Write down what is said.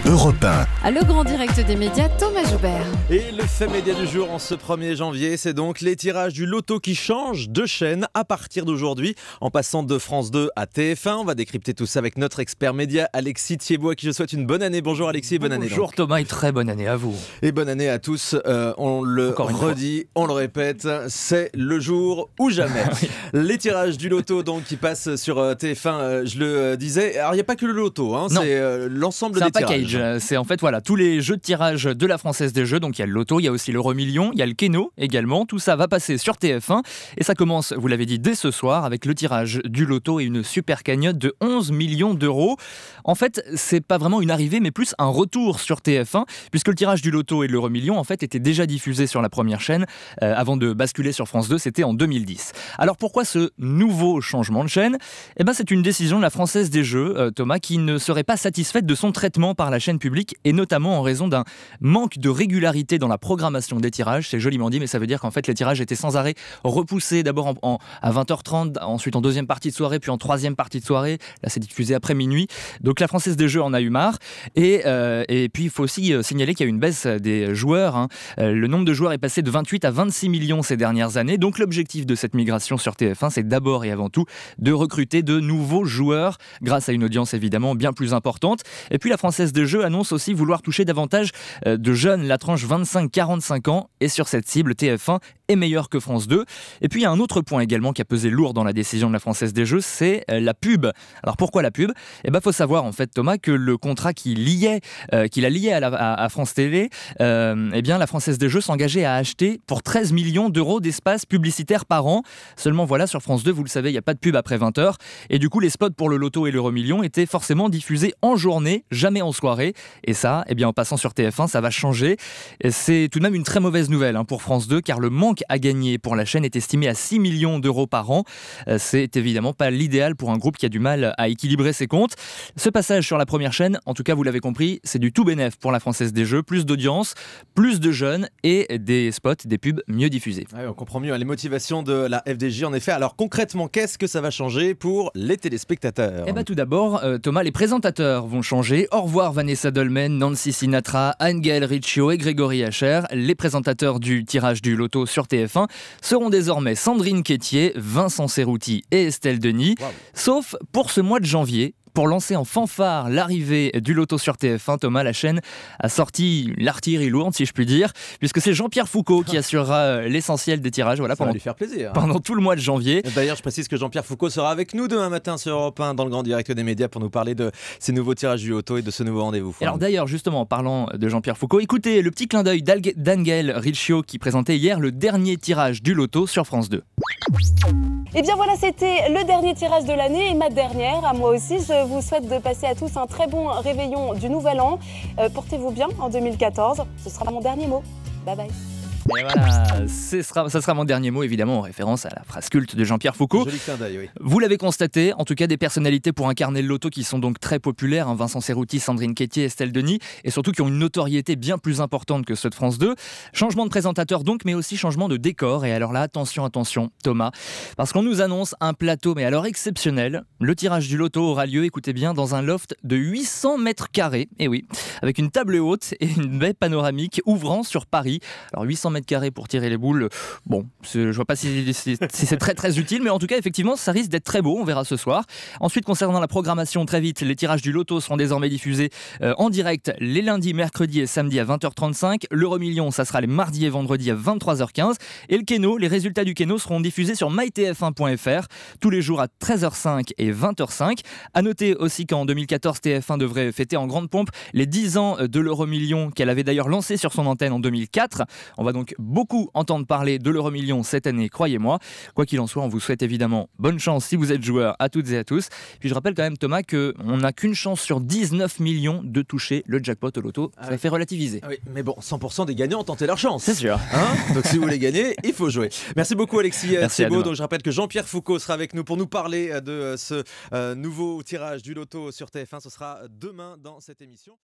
Europe 1. Le grand direct des médias, Thomas Joubert. Et le fait média du jour en ce 1er janvier, c'est donc les tirages du loto qui changent de chaîne à partir d'aujourd'hui, en passant de France 2 à TF1. On va décrypter tout ça avec notre expert média Alexis Thiebaud, à qui je souhaite une bonne année. Bonjour Alexis, bonne année. Bonjour Thomas et très bonne année à vous. Et bonne année à tous. On le redit, on le répète, c'est le jour ou jamais. Oui. Les tirages du loto donc qui passent sur TF1, je le disais. Alors il n'y a pas que le loto, hein, c'est l'ensemble des tirages. C'est un package. C'est en fait voilà tous les jeux de tirage de la Française des Jeux. Donc il y a le loto, il y a aussi l'euro-million, il y a le Keno également. Tout ça va passer sur TF1 et ça commence, vous l'avez dit, dès ce soir avec le tirage du loto et une super cagnotte de 11 millions d'euros. En fait, c'est pas vraiment une arrivée, mais plus un retour sur TF1, puisque le tirage du loto et de l'euro-million en fait étaient déjà diffusés sur la première chaîne avant de basculer sur France 2. C'était en 2010. Alors pourquoi ce nouveau changement de chaîne ? Eh ben c'est une décision de la Française des Jeux, Thomas, qui ne serait pas satisfaite de son traitement par la chaîne publique et notamment en raison d'un manque de régularité dans la programmation des tirages. C'est joliment dit, mais ça veut dire qu'en fait les tirages étaient sans arrêt repoussés d'abord à 20h30, ensuite en deuxième partie de soirée, puis en troisième partie de soirée. Là c'est diffusé après minuit. Donc la Française des Jeux en a eu marre. Et puis il faut aussi signaler qu'il y a eu une baisse des joueurs. Hein. Le nombre de joueurs est passé de 28 à 26 millions ces dernières années. Donc l'objectif de cette migration sur TF1, c'est d'abord et avant tout de recruter de nouveaux joueurs grâce à une audience évidemment bien plus importante. Et puis la Française des Jeux annonce aussi vouloir toucher davantage de jeunes, la tranche 25-45 ans. Et sur cette cible, TF1 est meilleur que France 2. Et puis il y a un autre point également qui a pesé lourd dans la décision de la Française des Jeux, c'est la pub. Alors pourquoi la pub ? Eh ben faut savoir en fait Thomas que le contrat qu'il a lié à France Télé, eh bien la Française des Jeux s'engageait à acheter pour 13 millions d'euros d'espace publicitaire par an. Seulement voilà, sur France 2, vous le savez, il n'y a pas de pub après 20h. Et du coup, les spots pour le loto et l'euro-million étaient forcément diffusés en journée, jamais en soirée. Et ça, eh bien en passant sur TF1, ça va changer. Et c'est tout de même une très mauvaise nouvelle pour France 2, car le manque à gagner pour la chaîne est estimé à 6 millions d'euros par an. C'est évidemment pas l'idéal pour un groupe qui a du mal à équilibrer ses comptes. Ce passage sur la première chaîne, en tout cas vous l'avez compris, c'est du tout bénef pour la Française des Jeux. Plus d'audience, plus de jeunes et des spots, des pubs mieux diffusés. Ouais, on comprend mieux les motivations de la FDJ en effet. Alors concrètement, qu'est-ce que ça va changer pour les téléspectateurs ? Eh bien tout d'abord, Thomas, les présentateurs vont changer. Au revoir Vanessa Dolmen, Nancy Sinatra, Anne-Gaëlle Riccio et Grégory Hacher. Les présentateurs du tirage du loto sur TF1 seront désormais Sandrine Quétier, Vincent Cerruti et Estelle Denis. Wow. Sauf pour ce mois de janvier. Pour lancer en fanfare l'arrivée du loto sur TF1, Thomas, la chaîne a sorti l'artillerie lourde, si je puis dire, puisque c'est Jean-Pierre Foucault qui assurera l'essentiel des tirages. Voilà, va lui faire plaisir. Pendant tout le mois de janvier. D'ailleurs, je précise que Jean-Pierre Foucault sera avec nous demain matin sur Europe 1 dans le grand direct des médias pour nous parler de ces nouveaux tirages du loto et de ce nouveau rendez-vous. Alors d'ailleurs, justement, en parlant de Jean-Pierre Foucault, écoutez le petit clin d'œil d'Anne-Gaëlle Riccio qui présentait hier le dernier tirage du loto sur France 2. Et bien voilà, c'était le dernier tirage de l'année et ma dernière à moi aussi. Je vous souhaite de passer à tous un très bon réveillon du Nouvel An. Portez-vous bien en 2014. Ce sera mon dernier mot. Bye bye. Et voilà, ça sera mon dernier mot, évidemment, en référence à la phrase culte de Jean-Pierre Foucault. Joli clin d'œil, oui. Vous l'avez constaté, en tout cas des personnalités pour incarner le loto qui sont donc très populaires, Vincent Cerruti, Sandrine Quétier, Estelle Denis, et surtout qui ont une notoriété bien plus importante que ceux de France 2. Changement de présentateur donc, mais aussi changement de décor. Et alors là, attention Thomas, parce qu'on nous annonce un plateau, mais alors exceptionnel. Le tirage du loto aura lieu, écoutez bien, dans un loft de 800 mètres carrés, et oui, avec une table haute et une baie panoramique ouvrant sur Paris. Alors 800 mètres carrés pour tirer les boules, bon, je vois pas si c'est très très utile, mais en tout cas effectivement ça risque d'être très beau, on verra ce soir. Ensuite, concernant la programmation, très vite, les tirages du loto seront désormais diffusés en direct les lundis, mercredis et samedis à 20h35. L'euro-million, ça sera les mardis et vendredis à 23h15. Et le Keno, les résultats du Keno seront diffusés sur mytf1.fr tous les jours à 13h05 et 20h05. À noter aussi qu'en 2014, TF1 devrait fêter en grande pompe les 10 ans de l'euro-million qu'elle avait d'ailleurs lancé sur son antenne en 2004. On va donc beaucoup entendre parler de l'euro-million cette année, croyez-moi. Quoi qu'il en soit, on vous souhaite évidemment bonne chance si vous êtes joueur à toutes et à tous. Puis je rappelle quand même, Thomas, qu'on n'a qu'une chance sur 19 millions de toucher le jackpot au loto. Ça fait relativiser. Ah oui, mais bon, 100% des gagnants ont tenté leur chance. C'est sûr. Donc si vous voulez gagner, il faut jouer. Merci beaucoup Alexis Thiebaud. Donc je rappelle que Jean-Pierre Foucault sera avec nous pour nous parler de ce nouveau tirage du loto sur TF1. Ce sera demain dans cette émission.